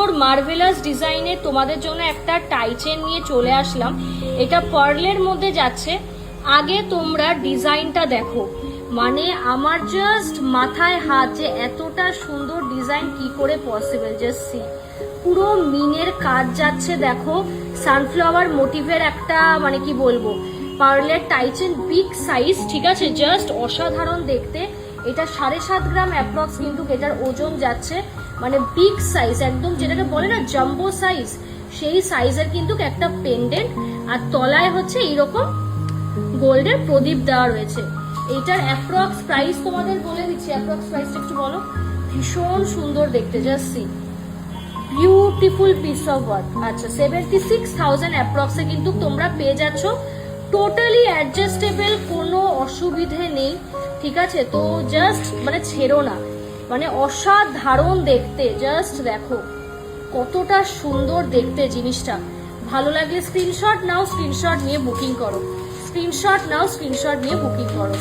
সুন্দর মার্ভেলাস ডিজাইনের তোমাদের জন্য একটা টাই চেন নিয়ে চলে আসলাম। এটা পার্লের মধ্যে যাচ্ছে। আগে তোমরা ডিজাইনটা দেখো, মানে আমার জাস্ট মাথায় হাত যে এতটা সুন্দর ডিজাইন কি করে পসিবল। জাস্ট সি, পুরো মিনের কাজ যাচ্ছে দেখো, সানফ্লাওয়ার মোটিভের একটা মানে কি বলবো পার্লের টাইচেন, বিগ সাইজ, ঠিক আছে, জাস্ট অসাধারণ দেখতে। এটা 7.5 গ্রাম অ্যাপ্রক্স কিন্তু এটার ওজন যাচ্ছে, মানে বিগ সাইজ একদম, যেটাকে বলে না জাম্বো সাইজ, সেই সাইজের কিন্তু একটা পেন্ডেন্ট। আর তলায় হচ্ছে এইরকম গোল্ডের প্রদীপ দেওয়া রয়েছে। এটার অ্যাপ্রক্স প্রাইস তোমাদের বলে দিচ্ছি, অ্যাপ্রক্স প্রাইসটা একটু বলো। ভীষণ সুন্দর দেখতে, just see, beautiful piece of work. আচ্ছা, 76,000 অ্যাপ্রক্সে কিন্তু তোমরা পেয়ে যাচ্ছ। টোটালি অ্যাডজাস্টেবল, কোনো অসুবিধে নেই, ঠিক আছে। তো জাস্ট মানে ছেড়ো না, মানে অসাধারণ দেখতে। জাস্ট দেখো কতটা সুন্দর দেখতে জিনিসটা। ভালো লাগলে স্ক্রিনশট নাও, স্ক্রিনশট নিয়ে বুকিং করো, স্ক্রিনশট নাও, স্ক্রিনশট নিয়ে বুকিং করো।